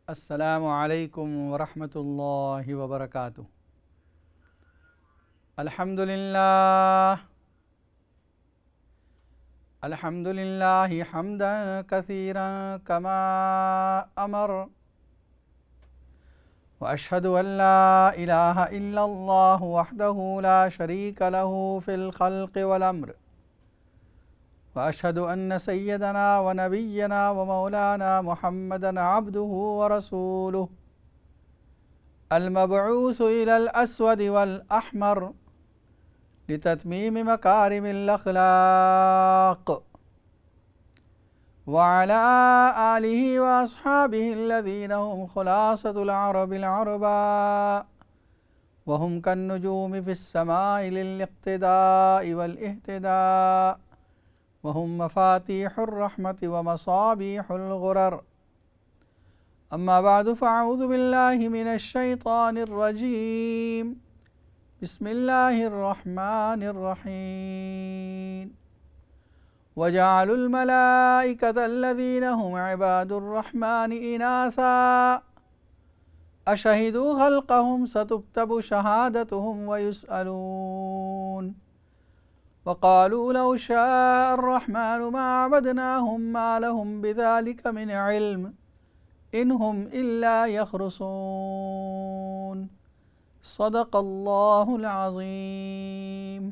السلام علیکم ورحمۃ اللہ وبرکاتہ۔ الحمد للہ حمدا کثیرا کما امر، واشہد ان لا الہ الا اللہ وحدہ لا شریک لہ فی الخلق والامر، واشہد ان سیدنا ونبینا ومولانا محمدا عبدہ ورسولہ المبعوث الى الاسود والاحمر لتتمیم مکارم الاخلاق، وعلى آلہ واصحابہ الذین هم خلاصۃ العرب العرباء وهم كالنجوم في السماء للاقتداء والاهتداء وهم مفاتيح الرحمة ومصابيح الغرر، أما بعد فأعوذ بالله من الشيطان الرجيم، بسم الله الرحمن الرحيم، وجعلوا الملائكة الذين هم عباد الرحمن إناثا أشهدوا خلقهم ستكتب شهادتهم ويسألون، وقالوا لو شاء الرحمن ما عبدناهم ما لهم بذلك من علم إن هم إلا يخرصون، صدق اللہ العظیم۔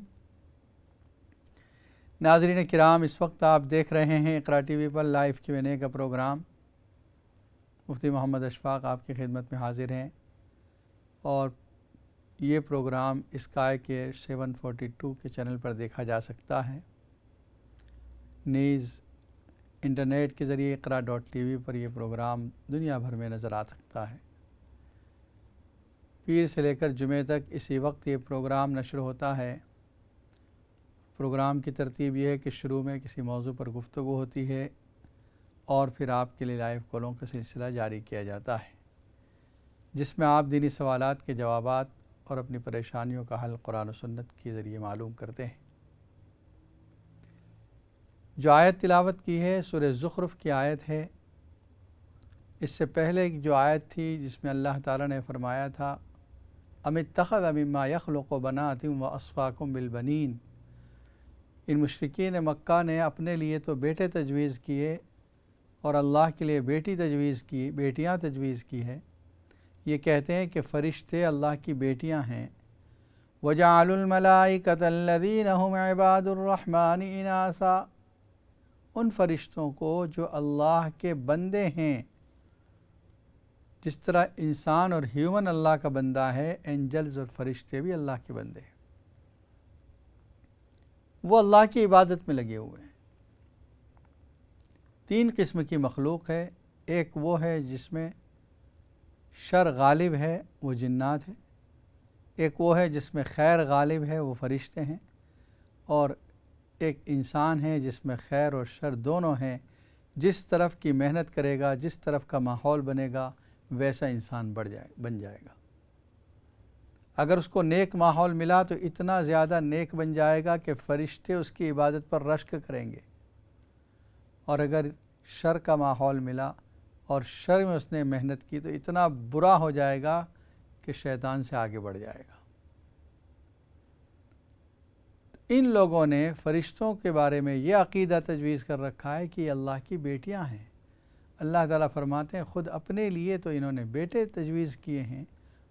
ناظرین کرام، اس وقت آپ دیکھ رہے ہیں اقرا ٹی وی پر لائیو Q&A کا پروگرام۔ مفتی محمد اشفاق آپ کی خدمت میں حاضر ہیں، اور یہ پروگرام اسکائی کے 742 کے چینل پر دیکھا جا سکتا ہے، نیز انٹرنیٹ کے ذریعے اقرا.tv پر یہ پروگرام دنیا بھر میں نظر آ سکتا ہے۔ پیر سے لے کر جمعے تک اسی وقت یہ پروگرام نشر ہوتا ہے۔ پروگرام کی ترتیب یہ ہے کہ شروع میں کسی موضوع پر گفتگو ہوتی ہے، اور پھر آپ کے لیے لائیو کالوں کا سلسلہ جاری کیا جاتا ہے، جس میں آپ دینی سوالات کے جوابات اور اپنی پریشانیوں کا حل قرآن و سنت کے ذریعے معلوم کرتے ہیں۔ جو آیت تلاوت کی ہے سورہ زخرف کی آیت ہے۔ اس سے پہلے جو آیت تھی جس میں اللہ تعالیٰ نے فرمایا تھا ام اتخذ مما یخلق بنات واصفاکم بالبنین، ان مشرکین مکہ نے اپنے لیے تو بیٹے تجویز کیے اور اللہ کے لیے بیٹیاں تجویز کی ہے۔ یہ کہتے ہیں کہ فرشتے اللہ کی بیٹیاں ہیں۔ وَجَعَلُوا الْمَلَائِكَةَ الَّذِينَ هُمْ عِبَادُ الرَّحْمَنِ إِنَاثًا، ان فرشتوں کو جو اللہ کے بندے ہیں، جس طرح انسان اور ہیومن اللہ کا بندہ ہے، اینجلز اور فرشتے بھی اللہ کے بندے ہیں، وہ اللہ کی عبادت میں لگے ہوئے ہیں۔ 3 قسم کی مخلوق ہے، ایک وہ ہے جس میں شر غالب ہے، وہ جنات ہے، ایک وہ ہے جس میں خیر غالب ہے، وہ فرشتے ہیں، اور ایک انسان ہے جس میں خیر اور شر دونوں ہیں۔ جس طرف کی محنت کرے گا، جس طرف کا ماحول بنے گا، ویسا انسان بن جائے گا۔ اگر اس کو نیک ماحول ملا تو اتنا زیادہ نیک بن جائے گا کہ فرشتے اس کی عبادت پر رشک کریں گے، اور اگر شر کا ماحول ملا اور شر میں اس نے محنت کی تو اتنا برا ہو جائے گا کہ شیطان سے آگے بڑھ جائے گا۔ ان لوگوں نے فرشتوں کے بارے میں یہ عقیدہ تجویز کر رکھا ہے کہ یہ اللہ کی بیٹیاں ہیں۔ اللہ تعالیٰ فرماتے ہیں خود اپنے لیے تو انہوں نے بیٹے تجویز کیے ہیں،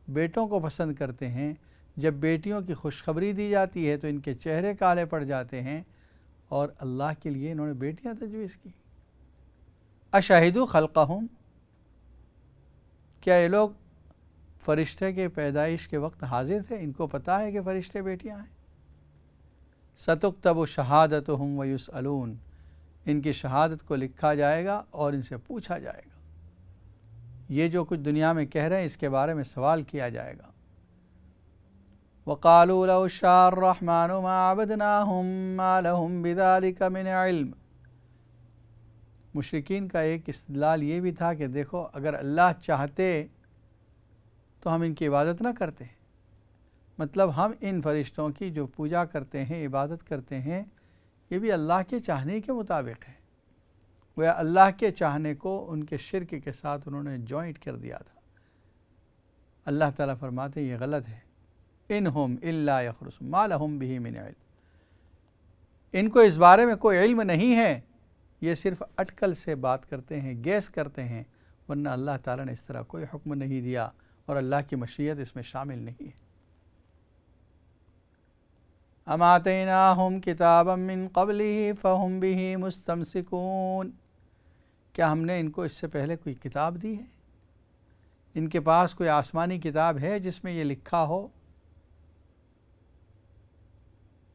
بیٹوں کو پسند کرتے ہیں۔ جب بیٹیوں کی خوشخبری دی جاتی ہے تو ان کے چہرے کالے پڑ جاتے ہیں، اور اللہ کے لیے انہوں نے بیٹیاں تجویز کی۔ اشہدوا خلقہم، کیا یہ لوگ فرشتے کے پیدائش کے وقت حاضر تھے؟ ان کو پتہ ہے کہ فرشتے بیٹیاں ہیں۔ ستکتب شہادتہم ویسألون، ان کی شہادت کو لکھا جائے گا اور ان سے پوچھا جائے گا۔ یہ جو کچھ دنیا میں کہہ رہے ہیں اس کے بارے میں سوال کیا جائے گا۔ وَقَالُوا لَوْ شَاءَ الرَّحْمَنُ مَا عَبَدْنَاهُمْ مَا لَهُمْ بِذَلِكَ مِنْ عِلْمٍ، مشرکین کا ایک استدلال یہ بھی تھا کہ دیکھو اگر اللہ چاہتے تو ہم ان کی عبادت نہ کرتے، مطلب ہم ان فرشتوں کی جو پوجا کرتے ہیں، عبادت کرتے ہیں، یہ بھی اللہ کے چاہنے کے مطابق ہے۔ وہ اللہ کے چاہنے کو ان کے شرک کے ساتھ انہوں نے جوائنٹ کر دیا تھا۔ اللہ تعالیٰ فرماتے ہیں یہ غلط ہے، انہم الا یخرصون ما لہم بہ من علم، ان کو اس بارے میں کوئی علم نہیں ہے، یہ صرف اٹکل سے بات کرتے ہیں، گیس کرتے ہیں، ورنہ اللہ تعالیٰ نے اس طرح کوئی حکم نہیں دیا اور اللہ کی مشیت اس میں شامل نہیں ہے۔ ام آتیناہم کتابا من قبلہ فہم بہ مستمسکون، کیا ہم نے ان کو اس سے پہلے کوئی کتاب دی ہے؟ ان کے پاس کوئی آسمانی کتاب ہے جس میں یہ لکھا ہو؟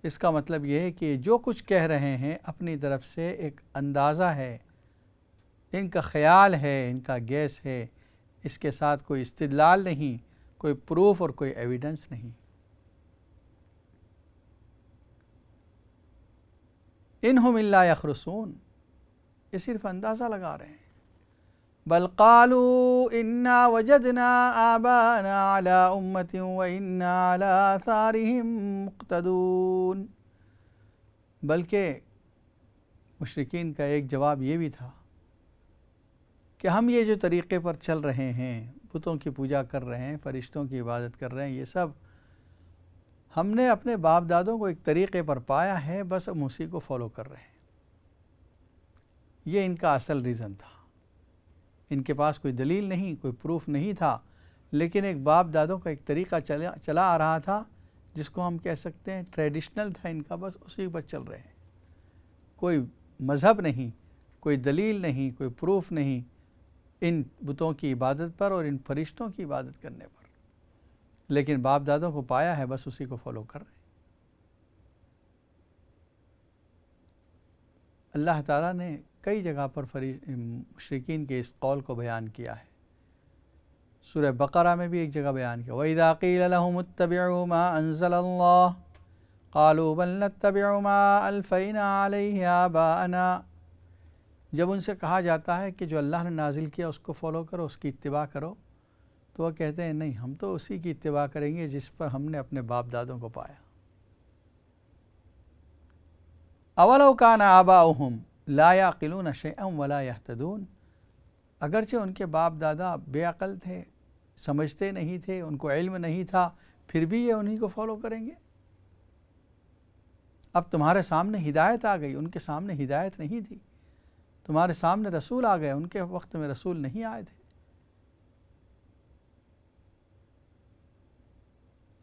اس کا مطلب یہ ہے کہ جو کچھ کہہ رہے ہیں اپنی طرف سے ایک اندازہ ہے، ان کا خیال ہے، ان کا گیس ہے، اس کے ساتھ کوئی استدلال نہیں، کوئی پروف اور کوئی ایویڈنس نہیں۔ انہم الا یخرصون، یہ صرف اندازہ لگا رہے ہیں۔ بل قالوا انا وجدنا آباءنا على امة وانا على آثارهم مقتدون، بلکہ مشرکین کا ایک جواب یہ بھی تھا کہ ہم یہ جو طریقے پر چل رہے ہیں، بتوں کی پوجا کر رہے ہیں، فرشتوں کی عبادت کر رہے ہیں، یہ سب ہم نے اپنے باپ دادوں کو ایک طریقے پر پایا ہے، بس ہم اسی کو فالو کر رہے ہیں۔ یہ ان کا اصل ریزن تھا۔ ان کے پاس کوئی دلیل نہیں، کوئی پروف نہیں تھا، لیکن ایک باپ دادوں کا ایک طریقہ چلا آ رہا تھا جس کو ہم کہہ سکتے ہیں ٹریڈیشنل تھا ان کا، بس اسی پر چل رہے ہیں۔ کوئی مذہب نہیں، کوئی دلیل نہیں، کوئی پروف نہیں ان بتوں کی عبادت پر اور ان فرشتوں کی عبادت کرنے پر، لیکن باپ دادوں کو پایا ہے، بس اسی کو فالو کر رہے ہیں۔ اللہ تعالیٰ نے کئی جگہ پر مشرکین کے اس قول کو بیان کیا ہے۔ سورہ بقرہ میں بھی ایک جگہ بیان کیا، وَإِذَا قِيلَ لَهُمُ اتَّبِعُوا مَا أَنزَلَ اللَّهُ قَالُوا بَلْ نَتَّبِعُ مَا أَلْفَيْنَا عَلَيْهِ آبَاءَنَا، جب ان سے کہا جاتا ہے کہ جو اللہ نے نازل کیا اس کو فالو کرو، اس کی اتباع کرو، تو وہ کہتے ہیں نہیں، ہم تو اسی کی اتباع کریں گے جس پر ہم نے اپنے باپ دادوں کو پایا۔ اولو کان آباؤہم لا یعقلون شیئا ولا یہتدون، اگرچہ ان کے باپ دادا بے عقل تھے، سمجھتے نہیں تھے، ان کو علم نہیں تھا، پھر بھی یہ انہی کو فالو کریں گے۔ اب تمہارے سامنے ہدایت آ گئی، ان کے سامنے ہدایت نہیں تھی، تمہارے سامنے رسول آ گئے، ان کے وقت میں رسول نہیں آئے تھے۔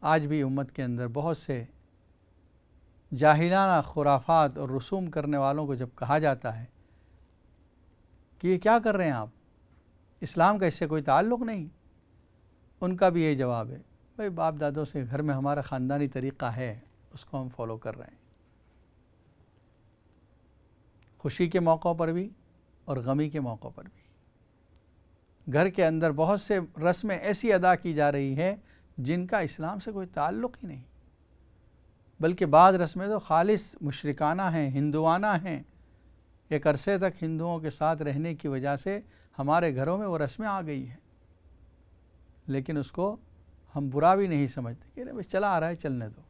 آج بھی امت کے اندر بہت سے جاہلانہ خرافات اور رسوم کرنے والوں کو جب کہا جاتا ہے کہ یہ کیا کر رہے ہیں آپ، اسلام کا اس سے کوئی تعلق نہیں، ان کا بھی یہ جواب ہے، بھائی باپ دادوں سے گھر میں ہمارا خاندانی طریقہ ہے، اس کو ہم فالو کر رہے ہیں۔ خوشی کے موقعوں پر بھی اور غمی کے موقعوں پر بھی گھر کے اندر بہت سے رسمیں ایسی ادا کی جا رہی ہیں جن کا اسلام سے کوئی تعلق ہی نہیں، بلکہ بعض رسمیں تو خالص مشرکانہ ہیں، ہندوانہ ہیں، ایک عرصے تک ہندوؤں کے ساتھ رہنے کی وجہ سے ہمارے گھروں میں وہ رسمیں آ گئی ہیں، لیکن اس کو ہم برا بھی نہیں سمجھتے کہ بس چلا آ رہا ہے، چلنے دو۔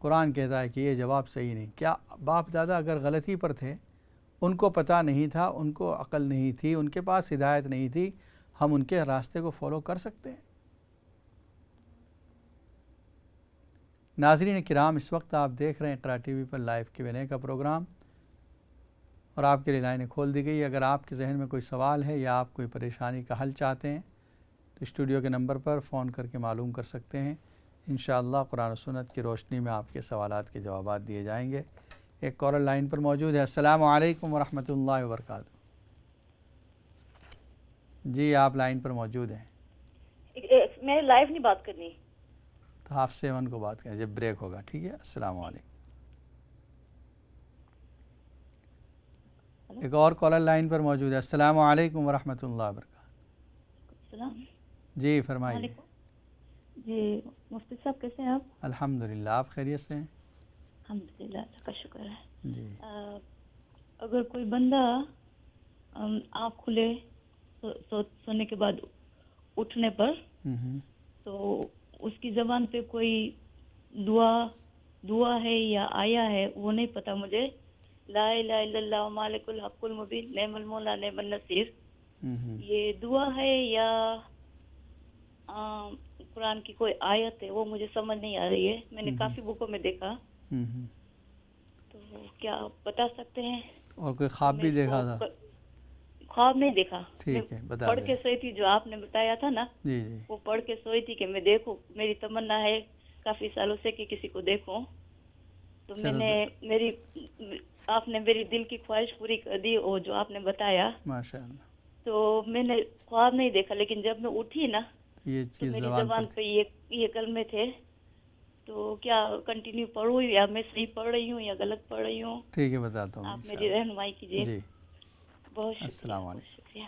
قرآن کہتا ہے کہ یہ جواب صحیح نہیں۔ کیا باپ دادا اگر غلطی پر تھے، ان کو پتہ نہیں تھا، ان کو عقل نہیں تھی، ان کے پاس ہدایت نہیں تھی، ہم ان کے راستے کو فالو کر سکتے ہیں؟ ناظرین کرام، اس وقت آپ دیکھ رہے ہیں اقرا ٹی وی پر لائیو Q&A کا پروگرام، اور آپ کے لیے لائنیں کھول دی گئی۔ اگر آپ کے ذہن میں کوئی سوال ہے یا آپ کوئی پریشانی کا حل چاہتے ہیں تو اسٹوڈیو کے نمبر پر فون کر کے معلوم کر سکتے ہیں۔ انشاءاللہ قرآن و سنت کی روشنی میں آپ کے سوالات کے جوابات دیے جائیں گے۔ ایک کالر لائن پر موجود ہے۔ السلام علیکم ورحمۃ اللہ وبرکاتہ۔ جی آپ لائن پر موجود ہیں۔ میں لائیو نہیں بات کرنی تو آپ 7 کو بات کریں جب بریک ہوگا، ٹھیک ہے؟ السلام علیکم۔ ایک اور کالر لائن پر موجود ہے۔ السلام علیکم ورحمۃ اللہ وبرکاتہ۔ السلام جی فرمائیے۔ جی مفتی صاحب کیسے ہیں آپ؟ الحمدللہ، آپ خیریت سے ہیں؟ الحمدللہ، اللہ کا شکر ہے۔ جی اگر کوئی بندہ آنکھ کھلے سونے کے بعد اٹھنے پر تو اس کی زبان پہ کوئی دعا ہے یا آیا ہے وہ نہیں پتا مجھے، لا الہ الا اللہ مالک الحق المبین نعم المولا نعم النصیر، یہ دعا ہے یا قرآن کی کوئی آیت ہے؟ وہ مجھے سمجھ نہیں آ رہی ہے، میں نے کافی بکوں میں دیکھا، تو کیا آپ بتا سکتے ہیں؟ اور کوئی خواب بھی دیکھا تھا؟ خواب نہیں دیکھا، ٹھیک ہے بتا پڑھ دیں۔ کے سوئی تھی، جو آپ نے بتایا تھا نا، جی جی وہ پڑھ کے سوئی تھی کہ میں دیکھوں، میری تمنا ہے کافی سالوں سے کہ کسی کو دیکھوں، تو میں نے آپ نے میری دل کی خواہش پوری کر دی، اور جو آپ نے بتایا ماشاء اللہ، تو میں نے خواب نہیں دیکھا، لیکن جب میں اٹھی نا یہ تو چیز میری زبان پر زبان تھی۔ پہ یہ کلمے تھے، تو کیا کنٹینیو پڑھوں یا میں صحیح پڑھ رہی ہوں یا غلط پڑھ رہی ہوں؟ ٹھیک ہے بتاتا ہوں آپ میری انشاءاللہ۔ رہنمائی کیجیے، جی بہت شکریہ، السلام بہت علیکم۔ شکریہ۔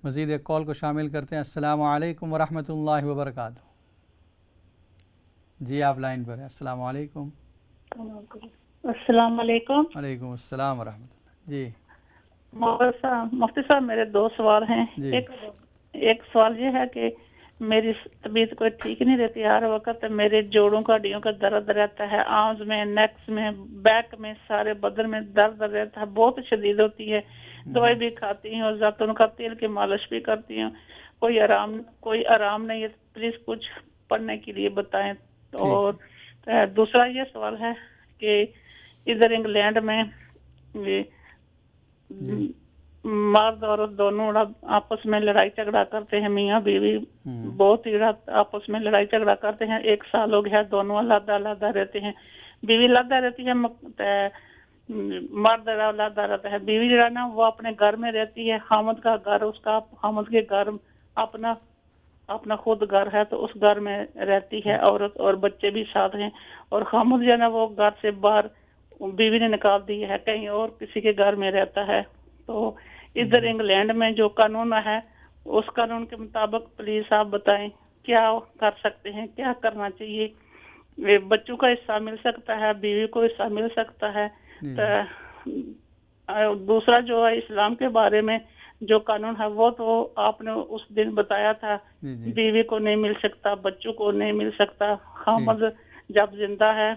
مزید ایک کال کو شامل کرتے ہیں۔ السلام علیکم ورحمۃ اللہ وبرکاتہ۔ جی آپ لائن پر ہیں۔ السلام علیکم۔ السلام علیکم۔ وعلیکم السلام ورحمۃ اللہ۔ جی مفتی صاحب میرے دو سوال ہیں۔ جی ایک سوال یہ ہے کہ میری طبیعت کوئی ٹھیک نہیں رہتی، ہر وقت میرے جوڑوں کا ہڈیوں کا درد رہتا ہے، آرمز میں، نیکس میں، بیک میں، سارے بدن میں درد رہتا ہے، بہت شدید ہوتی ہے، دوائی بھی کھاتی ہوں، زیتون کا تیل کی مالش بھی کرتی ہوں، کوئی آرام نہیں ہے، پلیز کچھ پڑھنے کے لیے بتائیں۔ اور دوسرا یہ سوال ہے کہ ادھر انگلینڈ میں مرد عورت دونوں آپس میں لڑائی جھگڑا کرتے ہیں، میاں بیوی بہت ہی آپس میں لڑائی جھگڑا کرتے ہیں، 1 سال ہو گیا، دونوں علیحدہ رہتے ہیں، بیوی علیحدہ رہتی ہے، مرد علیحدہ رہتا ہے، بیوی جو ہے نا وہ اپنے گھر میں رہتی ہے، خامد کا گھر اس کا، خامد کے گھر اپنا خود گھر ہے تو اس گھر میں رہتی ہے عورت، اور بچے بھی ساتھ ہیں، اور خامد جو ہے نا وہ گھر سے باہر بیوی نے نکال دی ہے، کہیں اور کسی کے گھر میں رہتا ہے۔ تو ادھر انگلینڈ میں جو قانون ہے اس قانون کے مطابق پلیز آپ بتائیں کیا کر سکتے ہیں، کیا کرنا چاہیے؟ بچوں کا حصہ مل سکتا ہے، بیوی کو حصہ مل سکتا ہے، دوسرا جو ہے اسلام کے بارے میں جو قانون ہے وہ تو آپ نے اس دن بتایا تھا، بیوی کو نہیں مل سکتا، بچوں کو نہیں مل سکتا، خامد جب زندہ ہے،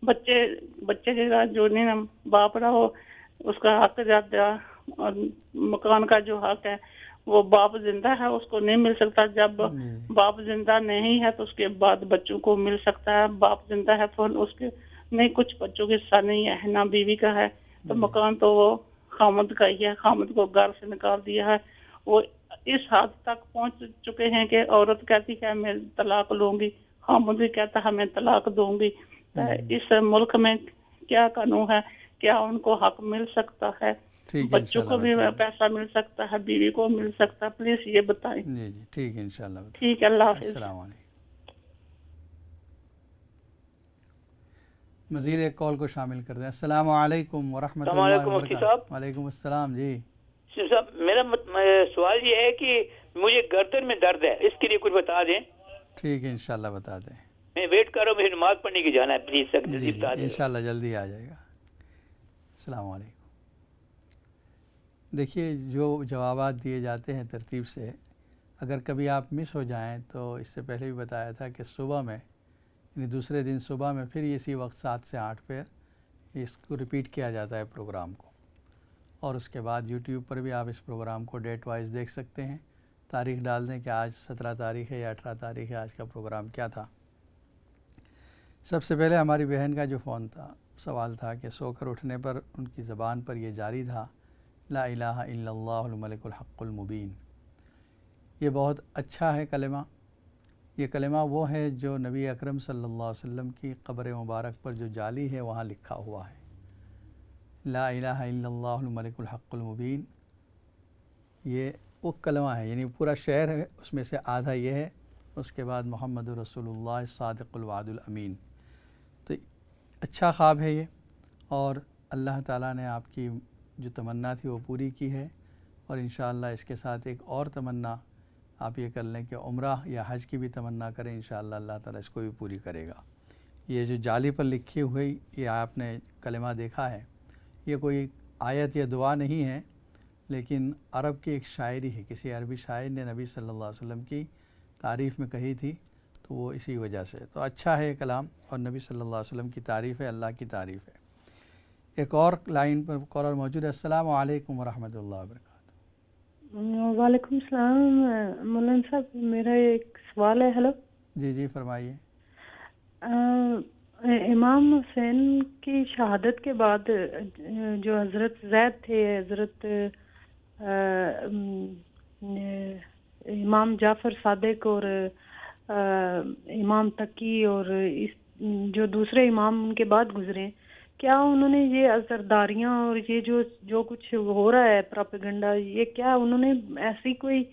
بچے کے جو نہیں باپ رہا ہو اس کا حق زیادہ، اور مکان کا جو حق ہے وہ باپ زندہ ہے اس کو نہیں مل سکتا، جب باپ زندہ نہیں ہے تو اس کے بعد بچوں کو مل سکتا ہے، باپ زندہ ہے تو اس کے نہیں، کچھ بچوں کے حصہ نہیں ہے، نہ بیوی کا ہے، تو مکان تو وہ خامد کا ہی ہے، خامد کو گھر سے نکال دیا ہے۔ وہ اس حد تک پہنچ چکے ہیں کہ عورت کہتی ہے میں طلاق لوں گی، خامد بھی کہتا ہے میں طلاق دوں گی۔ اس ملک میں کیا قانون ہے؟ کیا ان کو حق مل سکتا ہے؟ بچوں کو بھی پیسہ مل سکتا ہے، بیوی کو مل سکتا ہے؟ پلیز یہ بتائیں۔ جی جی ٹھیک ہے انشاءاللہ۔ ٹھیک ہے، اللہ حافظ۔ السلام علیکم۔ مزید ایک کال کو شامل کر دیں۔ السلام علیکم ورحمۃ اللہ وبرکاتہ۔ وعلیکم السلام۔ جی صاحب میرا سوال یہ ہے کہ مجھے گردن میں درد ہے، اس کے لیے کچھ بتا دیں۔ ٹھیک ہے انشاءاللہ بتا دیں۔ میں ویٹ کر رہا ہوں، مجھے نماز پڑھنے کی جانا ہے، پلیز سر جی جلدی بتا دیں۔ انشاءاللہ جلدی آ جائے گا۔ السلام علیکم۔ دیکھیے جو جوابات دیے جاتے ہیں ترتیب سے، اگر کبھی آپ مس ہو جائیں تو اس سے پہلے بھی بتایا تھا کہ صبح میں یعنی دوسرے دن صبح میں پھر اسی وقت 7 سے 8 پہ اس کو ریپیٹ کیا جاتا ہے پروگرام کو، اور اس کے بعد یوٹیوب پر بھی آپ اس پروگرام کو ڈیٹ وائز دیکھ سکتے ہیں، تاریخ ڈال دیں کہ آج 17 تاریخ ہے یا 18 تاریخ ہے، آج کا پروگرام کیا تھا۔ سب سے پہلے ہماری بہن کا جو سوال تھا کہ سو کر اٹھنے پر ان کی زبان پر یہ جاری تھا لا الہ الا اللہ الملک الحق المبین۔ یہ بہت اچھا ہے کلمہ، یہ کلمہ وہ ہے جو نبی اکرم صلی اللہ علیہ وسلم کی قبر مبارک پر جو جعلی ہے وہاں لکھا ہوا ہے، لا الہ الا اللہ الملک الحق المبین۔ یہ وہ کلمہ ہے، یعنی پورا شعر ہے، اس میں سے آدھا یہ ہے، اس کے بعد محمد رسول اللہ صادق الوعد الامین۔ تو اچھا خواب ہے یہ، اور اللہ تعالیٰ نے آپ کی جو تمنا تھی وہ پوری کی ہے، اور انشاءاللہ اس کے ساتھ ایک اور تمنا آپ یہ کر لیں کہ عمرہ یا حج کی بھی تمنا کریں، انشاءاللہ اللہ تعالیٰ اس کو بھی پوری کرے گا۔ یہ جو جعلی پر لکھی ہوئی یہ آپ نے کلمہ دیکھا ہے، یہ کوئی آیت یا دعا نہیں ہے، لیکن عرب کی ایک شاعری ہے، کسی عربی شاعر نے نبی صلی اللہ علیہ وسلم کی تعریف میں کہی تھی، تو وہ اسی وجہ سے تو اچھا ہے کلام، اور نبی صلی اللہ علیہ وسلم کی تعریف ہے، اللہ کی تعریف ہے۔ ایک اور لائن پر کالر موجود ہے۔ السلام علیکم ورحمۃ اللہ وبرکاتہ۔ وعلیکم السلام مولانا صاحب، میرا ایک سوال ہے۔ ہلو جی جی فرمائیے۔ امام حسین کی شہادت کے بعد جو حضرت زید تھے، حضرت امام جعفر صادق اور امام تقی اور جو دوسرے امام ان کے بعد گزرے، کیا انہوں نے یہ اثرداریاں اور یہ جو کچھ ہو رہا ہے پروپیگنڈا، یہ کیا انہوں نے ایسی کوئی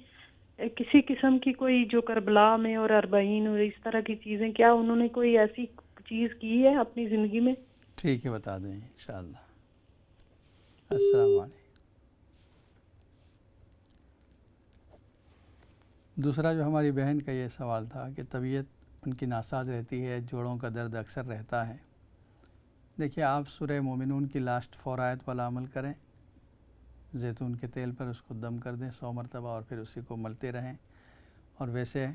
کسی قسم کی کوئی جو کربلا میں اور اربعین اور اس طرح کی چیزیں، کیا انہوں نے کوئی ایسی چیز کی ہے اپنی زندگی میں؟ ٹھیک ہے، بتا دیں انشاءاللہ۔ السلام علیکم۔ دوسرا جو ہماری بہن کا یہ سوال تھا کہ طبیعت ان کی ناساز رہتی ہے، جوڑوں کا درد اکثر رہتا ہے۔ دیکھیے، آپ سورہ مومنون کی لاسٹ 4 آیت والا عمل کریں، زیتون کے تیل پر اس کو دم کر دیں 100 مرتبہ، اور پھر اسی کو ملتے رہیں، اور ویسے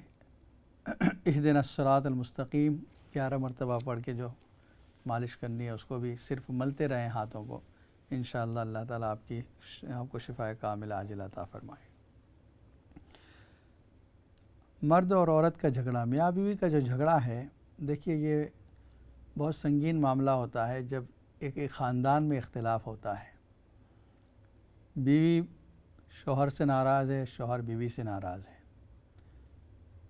اہدنا الصراط المستقیم 11 مرتبہ پڑھ کے جو مالش کرنی ہے اس کو بھی صرف ملتے رہیں ہاتھوں کو، انشاءاللہ اللہ تعالیٰ آپ کو شفاء کاملہ عاجلہ عطا فرمائے۔ مرد اور عورت کا جھگڑا، میاں بیوی کا جو جھگڑا ہے، دیکھیے یہ بہت سنگین معاملہ ہوتا ہے جب ایک خاندان میں اختلاف ہوتا ہے۔ بیوی شوہر سے ناراض ہے، شوہر بیوی سے ناراض ہے۔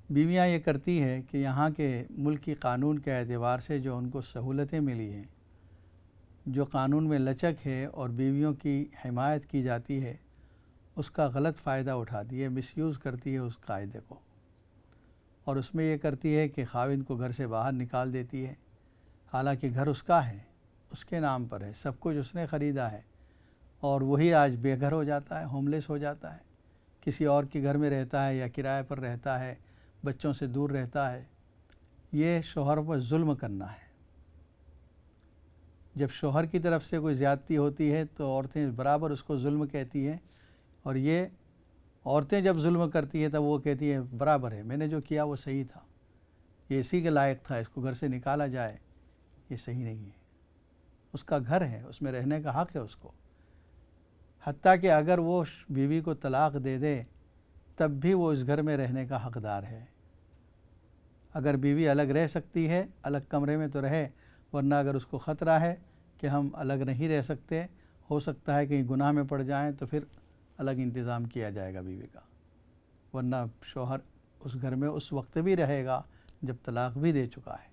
بیویاں یہ کرتی ہے کہ یہاں کے ملکی قانون کے اعتبار سے جو ان کو سہولتیں ملی ہیں، جو قانون میں لچک ہے اور بیویوں کی حمایت کی جاتی ہے، اس کا غلط فائدہ اٹھاتی ہے، مس یوز کرتی ہے اس قاعدے کو، اور اس میں یہ کرتی ہے کہ خاوند کو گھر سے باہر نکال دیتی ہے، حالانکہ گھر اس کا ہے، اس کے نام پر ہے، سب کچھ اس نے خریدا ہے، اور وہی آج بے گھر ہو جاتا ہے، ہوم لیس ہو جاتا ہے، کسی اور کے گھر میں رہتا ہے یا کرائے پر رہتا ہے، بچوں سے دور رہتا ہے۔ یہ شوہر پر ظلم کرنا ہے۔ جب شوہر کی طرف سے کوئی زیادتی ہوتی ہے تو عورتیں برابر اس کو ظلم کہتی ہیں، اور یہ عورتیں جب ظلم کرتی ہیں تب وہ کہتی ہیں برابر ہے، میں نے جو کیا وہ صحیح تھا، یہ اسی کے لائق تھا، اس کو گھر سے نکالا جائے، یہ صحیح نہیں ہے۔ اس کا گھر ہے، اس میں رہنے کا حق ہے اس کو، حتیٰ کہ اگر وہ بیوی کو طلاق دے دے تب بھی وہ اس گھر میں رہنے کا حقدار ہے۔ اگر بیوی الگ رہ سکتی ہے، الگ کمرے میں تو رہے، ورنہ اگر اس کو خطرہ ہے کہ ہم الگ نہیں رہ سکتے، ہو سکتا ہے کہیں گناہ میں پڑ جائیں، تو پھر الگ انتظام کیا جائے گا بیوی کا، ورنہ شوہر اس گھر میں اس وقت بھی رہے گا جب طلاق بھی دے چکا ہے۔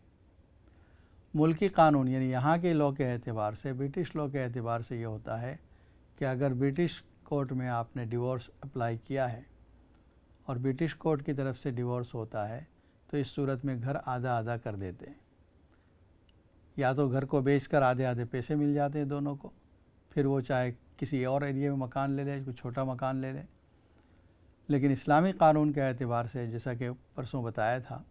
ملکی قانون یعنی یہاں کے لاء کے اعتبار سے، برٹش لاء کے اعتبار سے یہ ہوتا ہے کہ اگر برٹش کورٹ میں آپ نے ڈیورس اپلائی کیا ہے اور برٹش کورٹ کی طرف سے ڈیورس ہوتا ہے تو اس صورت میں گھر آدھا آدھا کر دیتے ہیں، یا تو گھر کو بیچ کر آدھے آدھے پیسے مل جاتے ہیں دونوں کو، پھر وہ چاہے کسی اور ایریے میں مکان لے لے، کوئی چھوٹا مکان لے لے۔ لیکن اسلامی قانون کے اعتبار سے، جیسا کہ پرسوں بتایا تھا،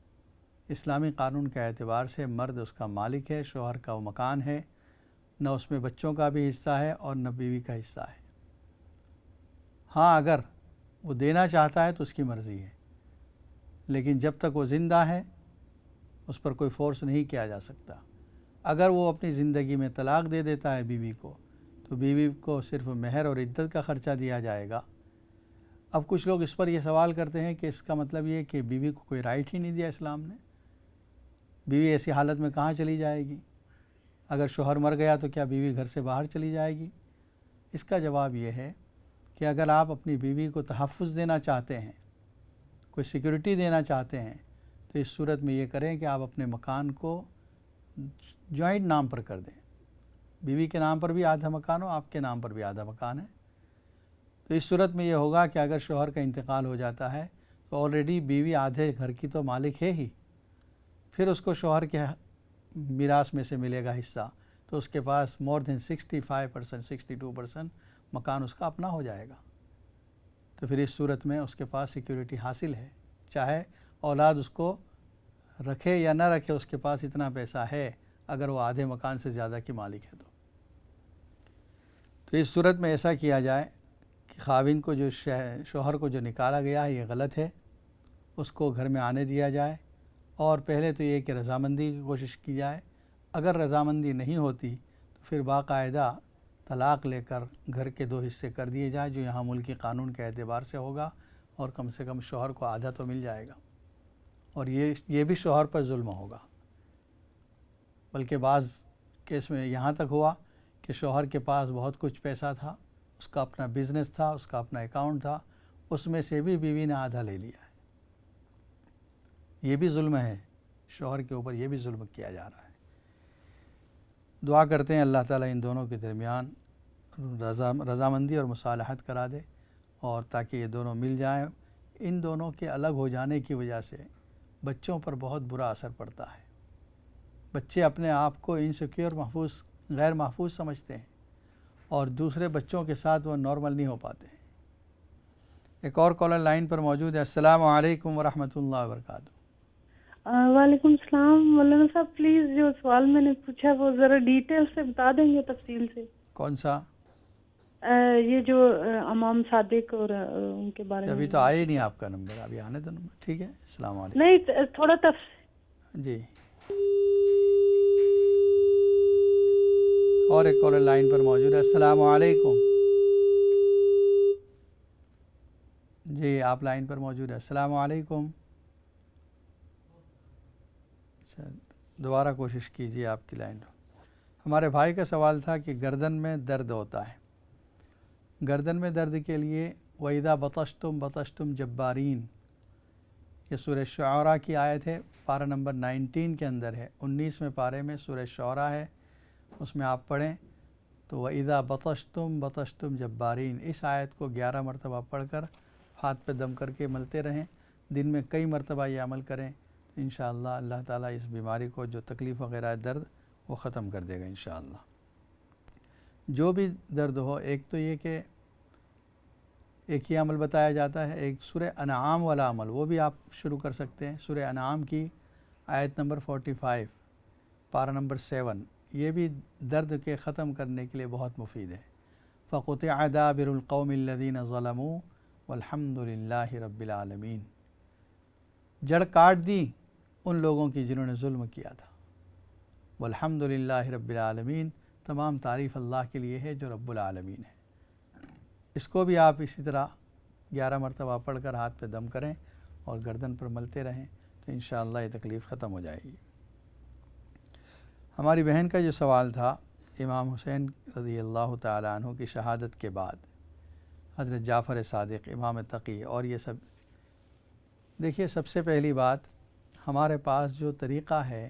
اسلامی قانون کے اعتبار سے مرد اس کا مالک ہے، شوہر کا وہ مکان ہے، نہ اس میں بچوں کا بھی حصہ ہے اور نہ بیوی کا حصہ ہے۔ ہاں اگر وہ دینا چاہتا ہے تو اس کی مرضی ہے، لیکن جب تک وہ زندہ ہے اس پر کوئی فورس نہیں کیا جا سکتا۔ اگر وہ اپنی زندگی میں طلاق دے دیتا ہے بیوی کو تو بیوی کو صرف مہر اور عدت کا خرچہ دیا جائے گا۔ اب کچھ لوگ اس پر یہ سوال کرتے ہیں کہ اس کا مطلب یہ کہ بیوی کو کوئی رائٹ ہی نہیں دیا اسلام نے، بیوی ایسی حالت میں کہاں چلی جائے گی؟ اگر شوہر مر گیا تو کیا بیوی گھر سے باہر چلی جائے گی؟ اس کا جواب یہ ہے کہ اگر آپ اپنی بیوی کو تحفظ دینا چاہتے ہیں، کوئی سیکورٹی دینا چاہتے ہیں، تو اس صورت میں یہ کریں کہ آپ اپنے مکان کو جوائنٹ نام پر کر دیں، بیوی کے نام پر بھی آدھا مکان ہو، آپ کے نام پر بھی آدھا مکان ہے۔ تو اس صورت میں یہ ہوگا کہ اگر شوہر کا انتقال ہو جاتا ہے تو آلریڈی بیوی آدھے گھر کی تو مالک ہے ہی، پھر اس کو شوہر کے میراث میں سے ملے گا حصہ، تو اس کے پاس مور دین 65%، 62% مکان اس کا اپنا ہو جائے گا۔ تو پھر اس صورت میں اس کے پاس سیکیورٹی حاصل ہے، چاہے اولاد اس کو رکھے یا نہ رکھے، اس کے پاس اتنا پیسہ ہے اگر وہ آدھے مکان سے زیادہ کی مالک ہے تو اس صورت میں ایسا کیا جائے کہ خاوند کو شوہر کو جو نکالا گیا ہے یہ غلط ہے، اس کو گھر میں آنے دیا جائے، اور پہلے تو یہ کہ رضامندی کی کوشش کی جائے، اگر رضامندی نہیں ہوتی تو پھر باقاعدہ طلاق لے کر گھر کے 2 حصے کر دیے جائیں، جو یہاں ملکی قانون کے اعتبار سے ہوگا، اور کم سے کم شوہر کو آدھا تو مل جائے گا، اور یہ بھی شوہر پر ظلم ہوگا۔ بلکہ بعض کیس میں یہاں تک ہوا کہ شوہر کے پاس بہت کچھ پیسہ تھا، اس کا اپنا بزنس تھا، اس کا اپنا اکاؤنٹ تھا، اس میں سے بھی بیوی نے آدھا لے لیا ہے۔ یہ بھی ظلم ہے، شوہر کے اوپر یہ بھی ظلم کیا جا رہا ہے۔ دعا کرتے ہیں اللہ تعالیٰ ان دونوں کے درمیان رضامندی اور مصالحت کرا دے، اور تاکہ یہ دونوں مل جائیں۔ ان دونوں کے الگ ہو جانے کی وجہ سے بچوں پر بہت برا اثر پڑتا ہے۔ بچے اپنے آپ کو انسیکیور، غیر محفوظ سمجھتے ہیں، اور دوسرے بچوں کے ساتھ وہ نارمل نہیں ہو پاتے ہیں۔ ایک اور کالر لائن پر موجود ہے۔ السلام علیکم ورحمۃ اللہ وبرکاتہ۔ وعلیکم السلام مولانا صاحب، پلیز جو سوال میں نے پوچھا وہ ذرا ڈیٹیل سے بتا دیں گے، تفصیل سے؟ کون سا؟ یہ جو امام صادق اور ان کے بارے میں۔ ابھی تو آئے ہی نہیں آپ کا نمبر، ابھی آنے دو نمبر۔ ٹھیک ہے، السلام علیکم۔ نہیں، تھوڑا جی، اور ایک کالر لائن پر موجود ہے۔ السلام علیکم۔ جی، آپ لائن پر موجود ہے۔ السلام علیکم۔ دوبارہ کوشش کیجیے آپ کی لائن۔ ہمارے بھائی کا سوال تھا کہ گردن میں درد ہوتا ہے، گردن میں درد کے لیے وَإِذَا بَطَشْتُمْ بَطَشْتُمْ جَبَّارِينَ، یہ سورہ شعراء کی آیت ہے، پارہ نمبر 19 کے اندر ہے، 19ویں پارے میں سورہ شعراء ہے، اس میں آپ پڑھیں تو وَإِذَا بَطَشْتُمْ بَطَشْتُمْ جَبَّارِينَ، اس آیت کو 11 مرتبہ پڑھ کر ہاتھ پہ دم کر کے ملتے رہیں، دن میں کئی مرتبہ یہ عمل کریں، انشاءاللہ اللہ تعالیٰ اس بیماری کو، جو تکلیف وغیرہ ہے، درد، وہ ختم کر دے گا انشاءاللہ۔ جو بھی درد ہو، ایک تو یہ کہ ایک ہی عمل بتایا جاتا ہے، ایک سورہ انعام والا عمل، وہ بھی آپ شروع کر سکتے ہیں۔ سورہ انعام کی آیت نمبر 45، پارہ نمبر 7، یہ بھی درد کے ختم کرنے کے لیے بہت مفید ہے۔ فَقُطِعَ دَابِرُ الْقَوْمِ الَّذِينَ ظَلَمُوا وَالْحَمْدُ لِلَّهِ رَبِّ الْعَالَمِينَ، جڑ کاٹ دی ان لوگوں کی جنہوں نے ظلم کیا تھا۔ والحمد للہ رب العالمین، تمام تعریف اللہ کے لیے ہے جو رب العالمین ہے۔ اس کو بھی آپ اسی طرح 11 مرتبہ پڑھ کر ہاتھ پہ دم کریں اور گردن پر ملتے رہیں تو انشاءاللہ یہ تکلیف ختم ہو جائے گی۔ ہماری بہن کا جو سوال تھا، امام حسین رضی اللہ تعالیٰ عنہ کی شہادت کے بعد حضرت جعفر صادق، امام تقی اور یہ سب، دیکھیے سب سے پہلی بات، ہمارے پاس جو طریقہ ہے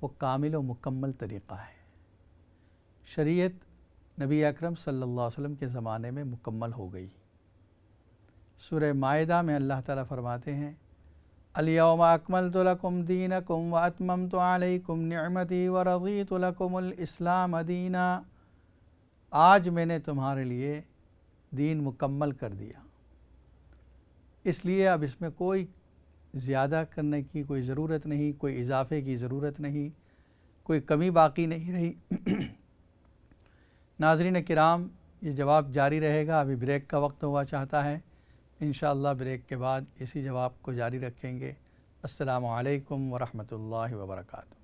وہ کامل و مکمل طریقہ ہے۔ شریعت نبی اکرم صلی اللہ علیہ وسلم کے زمانے میں مکمل ہو گئی۔ سورہ مائدہ میں اللہ تعالیٰ فرماتے ہیں الیوم اکملت لکم دینکم واتممت علیکم نعمتی ورضیت لکم الاسلام دینا، آج میں نے تمہارے لیے دین مکمل کر دیا، اس لیے اب اس میں کوئی زیادہ کرنے کی کوئی ضرورت نہیں، کوئی اضافے کی ضرورت نہیں، کوئی کمی باقی نہیں رہی۔ ناظرین کرام، یہ جواب جاری رہے گا، ابھی بریک کا وقت ہوا چاہتا ہے، انشاءاللہ بریک کے بعد اسی جواب کو جاری رکھیں گے۔ السلام علیکم ورحمۃ اللہ وبرکاتہ۔